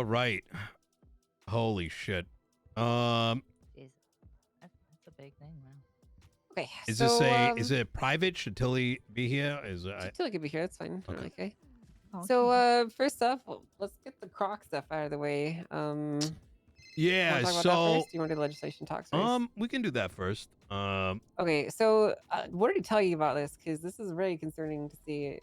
All right. Holy shit. Jeez. That's a big thing, man. Okay, Is so this is it private? Should Tilly be here? Is Tilly could be here. That's fine. Okay. Okay. Oh, So okay. first off, let's get the Croc stuff out of the way. You yeah, want to talk about that so first? Do you want to do legislation talks first? we can do that first. Okay, so what did he tell you about this? Because this is really concerning to see.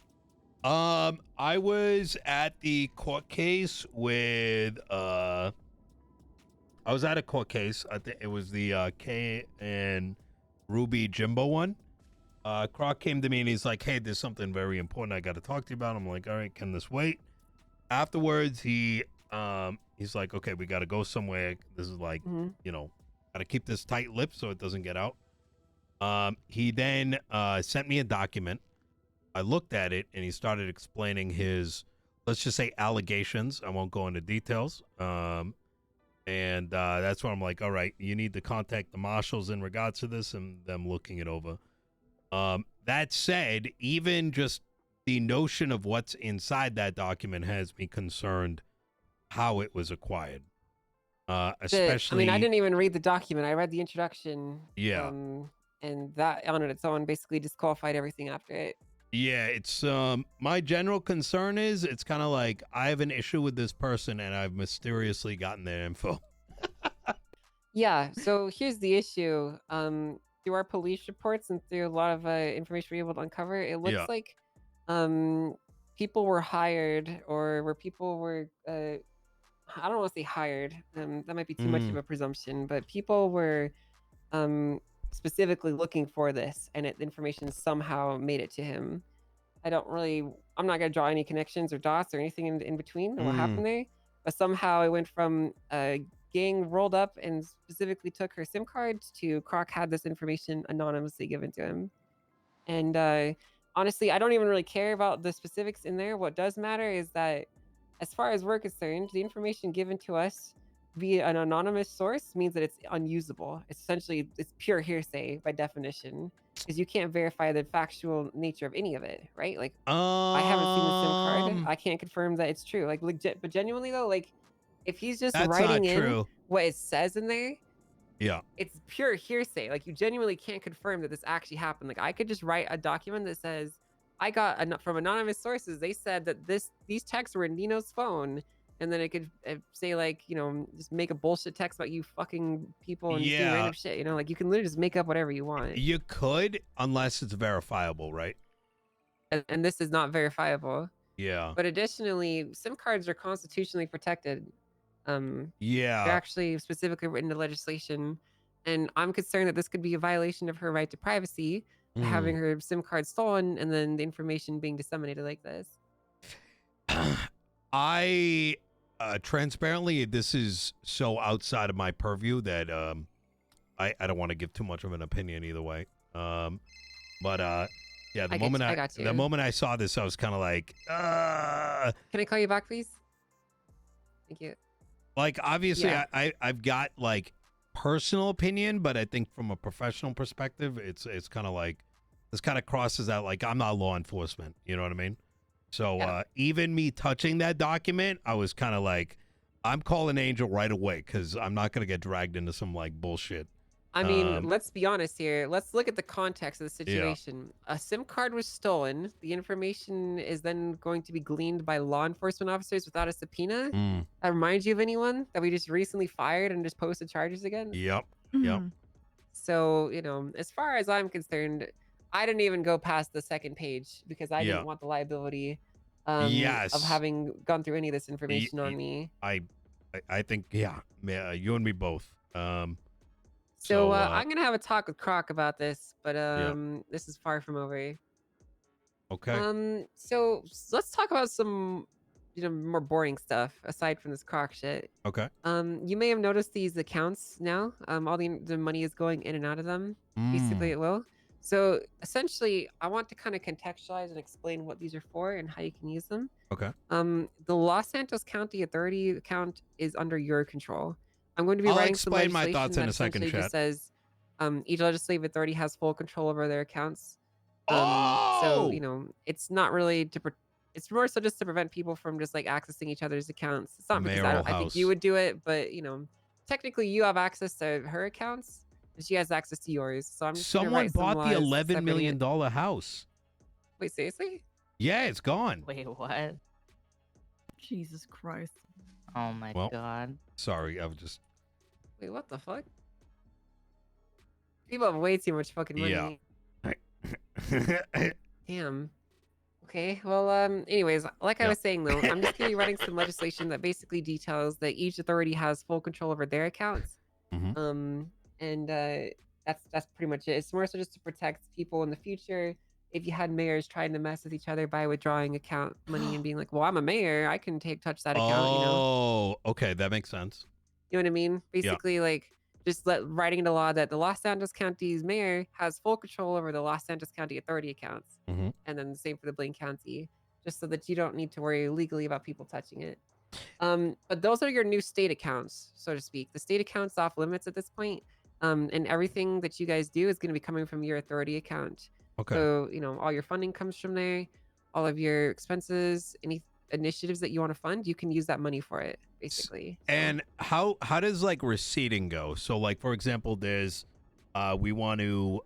I was at the court case with I was at a court case. I think it was the K and Ruby Jimbo one. Croc came to me and he's like, "Hey, there's something very important I got to talk to you about." I'm like, "All right, can this wait?" Afterwards, he's like, "Okay, we got to go somewhere. This is like, you know, got to keep this tight lip so it doesn't get out." He then sent me a document. I looked at it and he started explaining his, let's just say, allegations. I won't go into details. And that's where I'm like, all right, you need to contact the marshals in regards to this and them looking it over. That said, even just the notion of what's inside that document has me concerned how it was acquired. Especially, I mean, I didn't even read the document. I read the introduction. Yeah. And that on its own basically disqualified everything after it. Yeah, it's my general concern is it's kind of like I have an issue with this person and I've mysteriously gotten their info. Yeah, so here's the issue. Through our police reports and through a lot of information we're able to uncover, it looks like people were hired, or where people were I don't want to say hired. That might be too much of a presumption, but people were specifically looking for this, and the information somehow made it to him. I'm not going to draw any connections or dots or anything in between what happened there, but somehow it went from gang rolled up and specifically took her SIM card to Croc had this information anonymously given to him. And honestly, I don't even really care about the specifics in there. What does matter is that, as far as we're concerned, the information given to us via an anonymous source means that it's unusable. Essentially, it's pure hearsay by definition, because you can't verify the factual nature of any of it, right? Like, I haven't seen the SIM card. I can't confirm that it's true. Like, legit, but genuinely though, like, if he's just writing in what it says in there, it's pure hearsay. Like, you genuinely can't confirm that this actually happened. Like, I could just write a document that says, I got from anonymous sources, they said that these texts were in Nino's phone, and then it could say, like, you know, just make a bullshit text about you fucking people and do random shit. You know, like, you can literally just make up whatever you want. You could, unless it's verifiable, right? And this is not verifiable. Yeah. But additionally, SIM cards are constitutionally protected. They're actually specifically written into legislation, and I'm concerned that this could be a violation of her right to privacy, having her SIM card stolen and then the information being disseminated like this. I transparently, this is so outside of my purview that I don't want to give too much of an opinion either way. But the moment I saw this, I was kind of like, Can I call you back, please? Thank you. Like, obviously, I've got like personal opinion, but I think from a professional perspective, it's kind of like this kind of crosses out. Like, I'm not law enforcement, you know what I mean? So even me touching that document, I was kind of like, I'm calling Angel right away because I'm not gonna get dragged into some like bullshit. I mean, let's be honest here. Let's look at the context of the situation. A SIM card was stolen. The information is then going to be gleaned by law enforcement officers without a subpoena. That reminds you of anyone that we just recently fired and just posted charges against? Yep. So, you know, as far as I'm concerned, I didn't even go past the second page because I didn't want the liability of having gone through any of this information on me. I think, you and me both. So I'm gonna have a talk with Croc about this, but this is far from over. Okay. So let's talk about some, you know, more boring stuff aside from this Croc shit. Okay. You may have noticed these accounts now. All the money is going in and out of them. Basically, it will. So essentially, I want to kind of contextualize and explain what these are for and how you can use them. Okay. The Los Santos County Authority account is under your control. I'm going to be writing some explain my thoughts in a second, chat. Just says each legislative authority has full control over their accounts. Oh! So, you know, it's not really to it's more so just to prevent people from just like accessing each other's accounts. It's not because Mayoral I think house. you would do it, but you know, technically you have access to her accounts and she has access to yours. So I'm just gonna Someone write some bought the laws $11 separating million it. house. Wait, seriously? Yeah, it's gone. Wait, what? Jesus Christ. Oh my Well, god. Sorry, I was just. Wait, what the fuck? People have way too much fucking money. Yeah. Damn. Okay, well, anyways, like I was saying though, I'm just gonna be writing some legislation that basically details that each authority has full control over their accounts. Mhm. And that's pretty much it. It's more so just to protect people in the future. If you had mayors trying to mess with each other by withdrawing account money and being like, "Well, I'm a mayor, I can touch that account," you know. Oh, okay, that makes sense. You know what I mean? Yeah. Basically, like just writing into law that the Los Santos County's mayor has full control over the Los Santos County Authority accounts, Mhm. and then the same for the Blaine County, just so that you don't need to worry legally about people touching it. But those are your new state accounts, so to speak. The state account's off limits at this point, and everything that you guys do is going to be coming from your authority account. Okay. So you know all your funding comes from there, all of your expenses, any initiatives that you want to fund, you can use that money for it, basically. So. And how does like receipting go? So like for example, there's we want to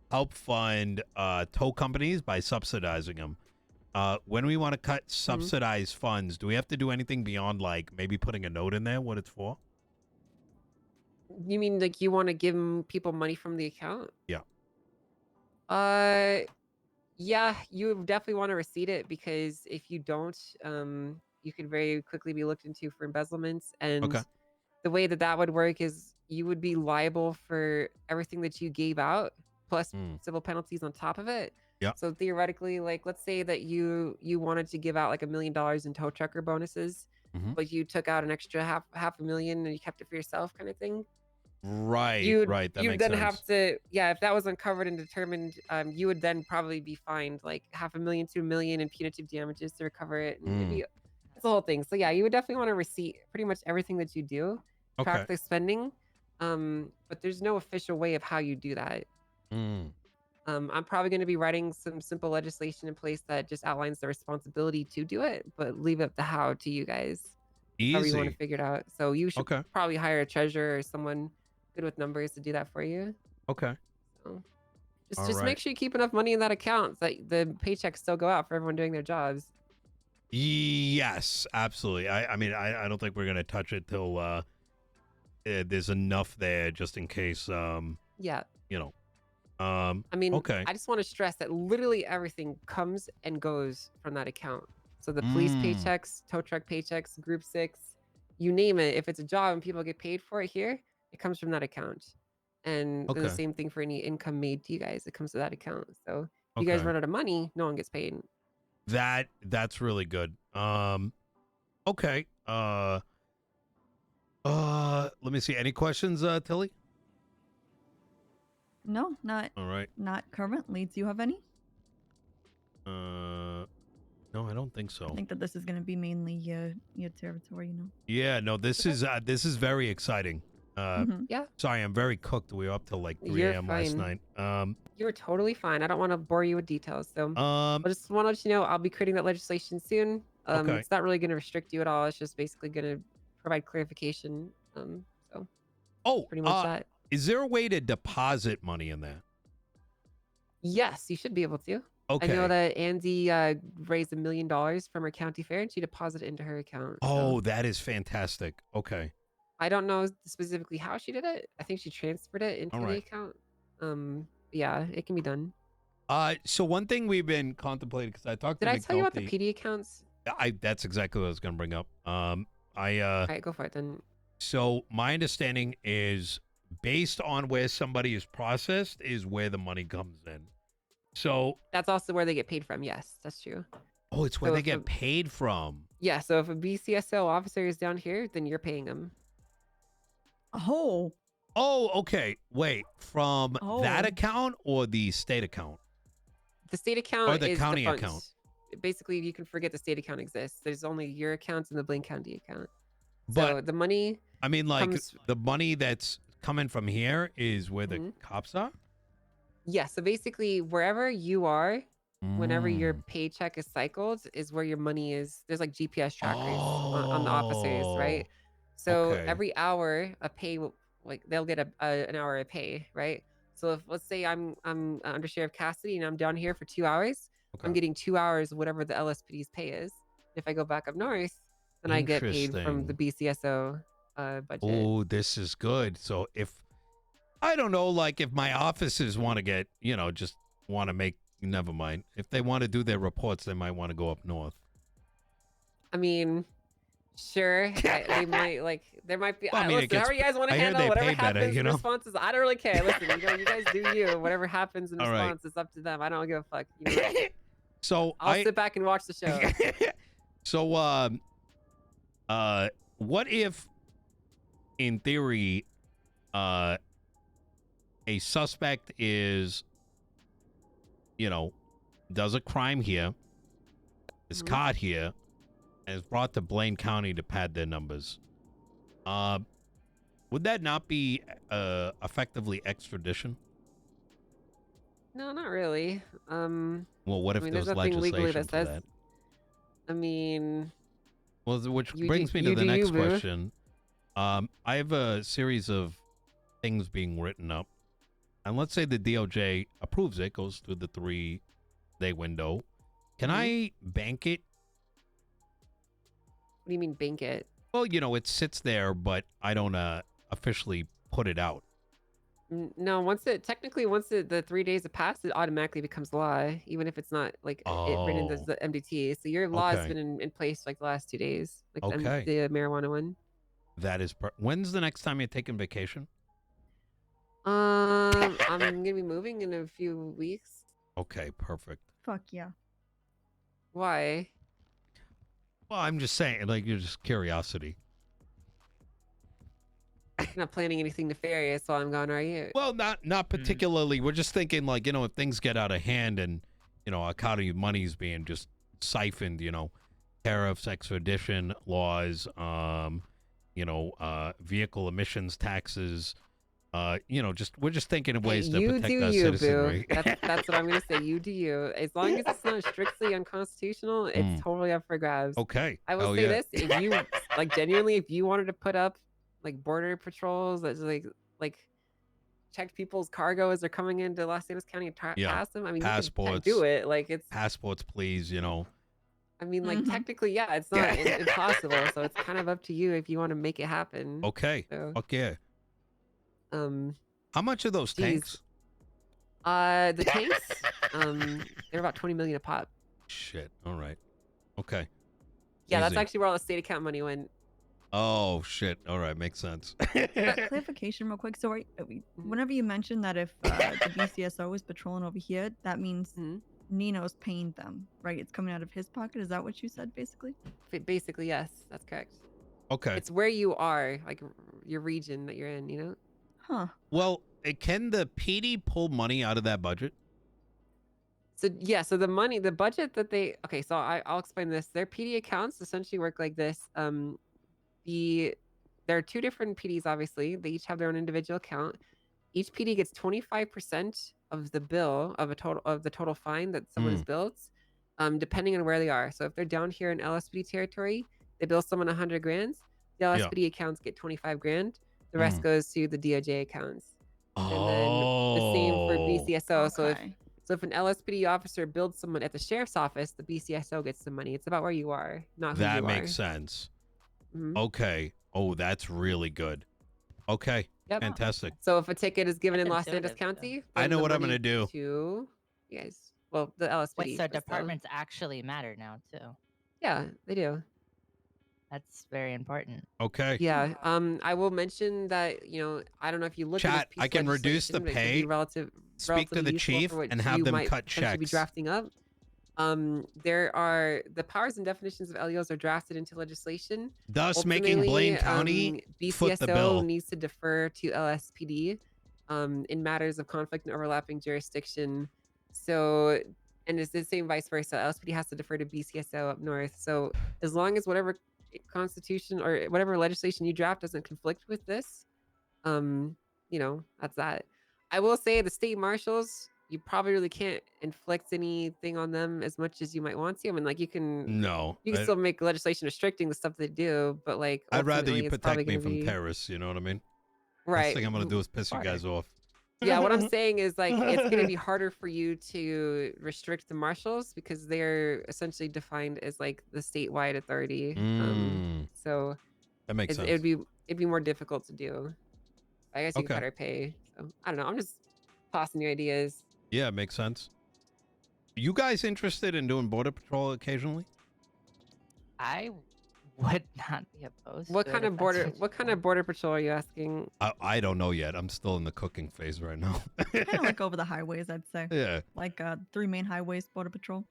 help fund tow companies by subsidizing them. When we want to cut subsidized funds, do we have to do anything beyond like maybe putting a note in there what it's for? You mean like you want to give people money from the account? Yeah. Yeah, you definitely want to receipt it because if you don't, you could very quickly be looked into for embezzlements. And Okay. the way that that would work is you would be liable for everything that you gave out plus civil penalties on top of it. Yeah. So theoretically, like let's say that you wanted to give out like $1 million in tow trucker bonuses, but you took out an extra half a million and you kept it for yourself, kind of thing. Right. Right. That You'd makes then sense. have to, yeah, if that was uncovered and determined, you would then probably be fined like $500,000 to $1 million in punitive damages to recover it. And it's the whole thing. So yeah, you would definitely want to receipt pretty much everything that you do, track the spending. But there's no official way of how you do that. I'm probably going to be writing some simple legislation in place that just outlines the responsibility to do it, but leave up the how to you guys. However you want to figure it out. So you should probably hire a treasurer or someone good with numbers to do that for you. Okay. So just make sure you keep enough money in that account so that the paychecks still go out for everyone doing their jobs. Yes, absolutely. I mean, I don't think we're gonna touch it till there's enough there just in case. Yeah. You know. I mean, okay. I just want to stress that literally everything comes and goes from that account. So the police paychecks, tow truck paychecks, group 6, you name it. If it's a job and people get paid for it here, it comes from that account. And the same thing for any income made to you guys. It comes to that account. So if you guys run out of money, no one gets paid. That's really good. Okay. Let me see. Any questions, Tilly? No, not. All right. Not currently. Do you have any? No, I don't think so. I think that this is going to be mainly your territory, you know. Yeah, no, this is very exciting. Yeah. Sorry, I'm very cooked. We were up till like 3 a.m. last night. You're totally fine. I don't want to bore you with details. So I just want to let you know I'll be creating that legislation soon. It's not really going to restrict you at all. It's just basically going to provide clarification. So pretty much that. Is there a way to deposit money in that? Yes, you should be able to. Okay. I know that Andy raised $1 million from her county fair and she deposited it into her account. Oh, that is fantastic. Okay. I don't know specifically how she did it. I think she transferred it into the account. Yeah, it can be done. So one thing we've been contemplating, because I talked to Did I tell you about the PD accounts? That's exactly what I was going to bring up. All right, go for it then. So my understanding is based on where somebody is processed is where the money comes in. So that's also where they get paid from. Yes, that's true. Oh, it's where they get paid from. Yeah, so if a BCSO officer is down here, then you're paying them. Oh, okay. Wait, from that account or the state account? The state account or the is county defunct. account. Basically, you can forget the state account exists. There's only your accounts and the Blaine County account. But so the money. I mean, like the money that's coming from here is where the cops are. Yeah. So basically, wherever you are, whenever your Mm. paycheck is cycled is where your money is. There's like GPS trackers on the officers, right? Oh, So okay. every hour a pay will, like they'll get an hour of pay, right? So if let's say I'm under Sheriff Cassidy and I'm down here for 2 hours, I'm Okay. getting 2 hours of whatever the LSPD's pay is. If I go back up north, then I get paid from the BCSO budget. Oh, this is good. So if I don't know, like if my officers want to get, just want to make, never mind. If they want to do their reports, they might want to go up north. I mean, sure, they might like. There might be. Well, I mean, listen, however you guys want to I hear handle they whatever pay better, happens you in know? responses. I don't really care. Listen, you guys do you. Whatever happens in All right. response is up to them. I don't give a fuck. You know? So I'll sit back and watch the show. So, what if, in theory, a suspect is, does a crime here, is Mhm. caught here, and is brought to Blaine County to pad their numbers? Would that not be effectively extradition? No, not really. Well, what if I mean, there there's was nothing legally legislation that for says. that? I mean, Well, which You brings do- me to you the do next you, boo. question. I have a series of things being written up, and let's say the DOJ approves it, goes through the 3-day window. Can Mhm. I bank it? what do you mean bank it? Well, it sits there, but I don't officially put it out. No, once the 3 days have passed, it automatically becomes law, even if it's not like it written as Oh, the MDT. So your law has okay. been in place like the last 2 days, like Okay. the marijuana one. That is. When's the next time you're taking vacation? I'm gonna be moving in a few weeks. Okay, perfect. Fuck yeah. Why? Well, I'm just saying, like, you're just curiosity. You're not planning anything nefarious while I'm gone, are you? Well, not particularly. We're just thinking, like, if things get out of hand and, our county money's being just siphoned, tariffs, extradition laws, vehicle emissions taxes, we're just thinking of ways to You protect do our you, citizenry. boo. That's what I'm gonna say. You do you. As long as it's not strictly unconstitutional, it's totally up for grabs. Okay. I will Hell say yeah. this: if you like genuinely, if you wanted to put up like border patrols that like check people's cargo as they're coming into Los Angeles County and Yeah. pass them, I mean, you Passports. can do it. Like it's. Passports, please. I mean, like Mhm. technically, yeah, it's not impossible. So it's kind of up to you if you want to make it happen. Okay. So, Okay. How much are those Geez. tanks? The tanks, they're about 20 million a pop. Shit. All right. Okay. Yeah, that's Easy. actually where all the state account money went. Oh shit. All right. Makes sense. Clarification real quick. So whenever you mentioned that if the BCSO is patrolling over here, that means Mhm. Nino's paying them, right? It's coming out of his pocket. Is that what you said, basically? Basically, yes, that's correct. Okay. It's where you are, like your region that you're in, Huh. Well, can the PD pull money out of that budget? So yeah, so the budget that okay, so I'll explain this. Their PD accounts essentially work like this. There are 2 different PDs, obviously. They each have their own individual account. Each PD gets 25% of the bill of the total fine that someone has built, depending on where they are. So if they're down here in LSPD territory, they bill someone 100 grand. The LSPD accounts get 25 grand. The rest goes to the DOJ accounts. And then the same for BCSO. Okay. So if an LSPD officer builds someone at the sheriff's office, the BCSO gets the money. It's about where you are, not who you are. That makes sense. Mhm. Okay. Oh, that's really good. Okay. Yep. Fantastic. So if a ticket is given in Los Intuitive, Angeles County, I then know the what I'm money gonna do. To you guys, well, the LSPD. Wait, so but still. departments actually matter now too. Yeah, they do. That's very important. Okay. Yeah. I will mention that I don't know if you look at Chat, this piece I of can reduce the legislation, but it could pay, be speak to relatively the useful chief, for what and have you them might cut potentially be checks. drafting up. There are the powers and definitions of LEOs are drafted into legislation. Thus making Blaine County foot the BCSO bill. needs to defer to LSPD in matters of conflict and overlapping jurisdiction. So, and it's the same vice versa. LSPD has to defer to BCSO up north. So as long as whatever constitution or whatever legislation you draft doesn't conflict with this, that's that. I will say the state marshals you probably really can't inflict anything on them as much as you might want to. I mean, like you can No, still make legislation restricting the stuff they do, but like I'd rather you ultimately it's probably protect me going to from be terrorists. You know what I mean? Last right. thing I'm gonna do is piss you Smarter. guys off. Yeah, what I'm saying is like it's going to be harder for you to restrict the marshals because they're essentially defined as like the statewide authority. So That makes sense. it'd be more difficult to do. I guess you Okay. could better pay. So I don't know. I'm just tossing you ideas. Yeah, it makes sense. You guys interested in doing border patrol occasionally? I would not be opposed. What to kind it of if that's border? what What you kind of want. border patrol are you asking? I don't know yet. I'm still in the cooking phase right now. Kind of like over the highways, I'd say. Yeah, Like 3 main highways, border patrol.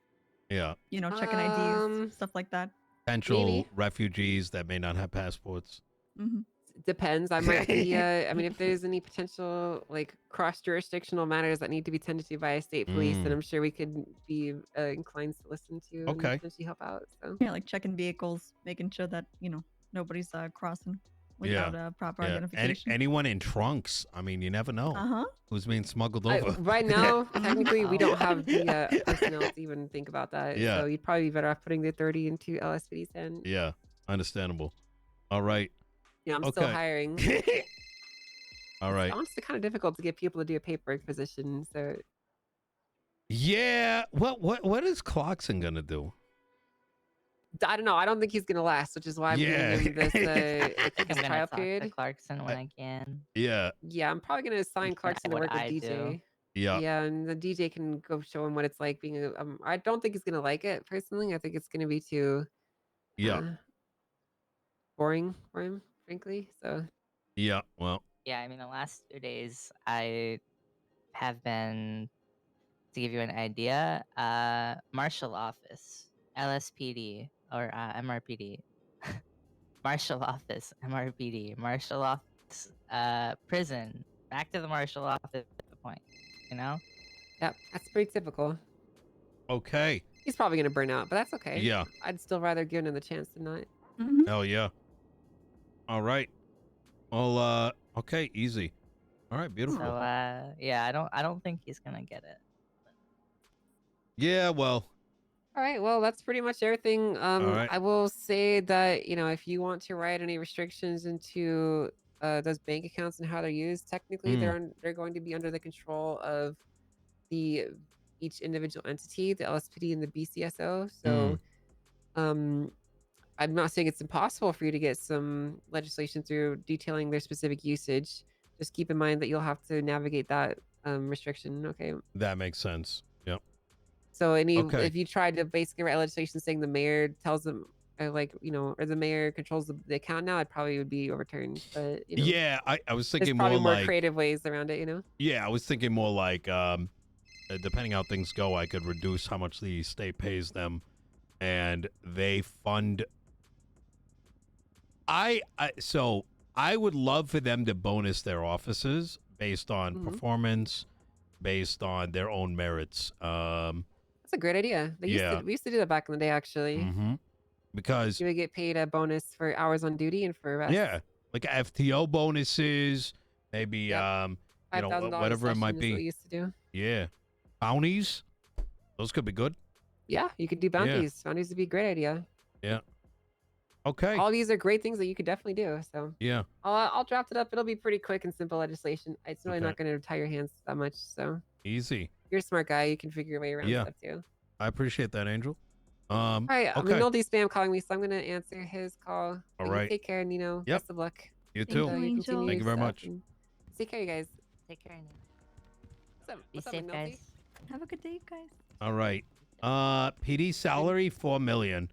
yeah. You know, checking IDs, stuff like that. Potential Maybe. refugees that may not have passports. Mm-hmm. Depends. I might be. I mean, if there's any potential like cross-jurisdictional matters that need to be tended to by a state police, then I'm sure we could be inclined to listen to and Okay. potentially help out. So Yeah, like checking vehicles, making sure that nobody's crossing without a proper identification. Anyone in trunks? I mean, you never know Uh-huh. who's being smuggled over. right now, technically, we don't Oh. have the personnel to even think about that. Yeah. So you'd probably be better off putting the 30 into LSPD's hand. Yeah, understandable. All right. Yeah, I'm still Okay. hiring. All right. It's honestly kind of difficult to get people to do a paperwork position. So Yeah. What is Clarkson gonna do? I don't know. I don't think he's gonna last, which is why I'm Yeah. giving him this I think I'm this gonna trial talk to period. Clarkson when I can. Yeah. Yeah, I'm probably gonna assign He's gonna Clarkson to what work with I DJ. do. Yeah. Yeah, and the DJ can go show him what it's like being a. I don't think he's gonna like it personally. I think it's gonna be too Yeah. boring for him, frankly. So Yeah. Well. Yeah, I mean, the last 2 days I have been, to give you an idea, marshal office, LSPD, or MRPD, marshal office, MRPD, marshal office, prison, back to the marshal office at the point, you know? yeah, that's pretty typical. Okay. He's probably gonna burn out, but that's okay. Yeah. I'd still rather give him the chance than not. Mm-hmm. Hell yeah. All right. Well. Okay. Easy. All right. Beautiful. So yeah, I don't think he's gonna get it. Yeah. Well. All right, well, that's pretty much everything. right. I will say that, if you want to write any restrictions into those bank accounts and how they're used, technically they're going to be under the control of each individual entity, the LSPD and the BCSO. So I'm not saying it's impossible for you to get some legislation through detailing their specific usage. Just keep in mind that you'll have to navigate that restriction, okay? That makes sense. Yep. So Okay. if you tried to basically write legislation saying the mayor tells them, or the mayor controls the account now, it probably would be overturned. But Yeah. I was there's thinking probably more more like. creative ways around it. Yeah. I was thinking more like. Depending how things go, I could reduce how much the state pays them, and they fund. So I would love for them to bonus their offices based on performance, based on their own merits. That's a great idea. We used to do that back in the day, actually. Because You would get paid a bonus for hours on duty and for rest. yeah, like FTO bonuses, maybe $5,000 whatever it might session is what we be. used to do. Yeah, bounties, those could be good. Yeah, you could do bounties. Bounties would be a great idea. Yeah. Okay. All these are great things that you could definitely do. So Yeah. I'll draft it up. It'll be pretty quick and simple legislation. It's really Okay. not going to tie your hands that much. So Easy. you're a smart guy. You can figure your way around Yeah. stuff too. I appreciate that, Angel. All right. I Okay. mean, Noldy's spam calling me, so I'm going to answer his call. All But you right. take care, Nino. Yep. Best of luck. You Thank too. you, Your Angel. continued Thank you very stuff, much. and Take care, you guys. Take care. Nino. What's up? Be What's up, safe, McNulty? guys. Have a good day, guys. All right. PD salary $4 million.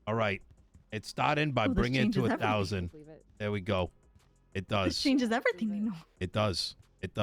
All right. It's starting by Oh, this bringing it to changes everything. 1,000. Believe it. There we go. It This does. changes everything, you know. It does. It does.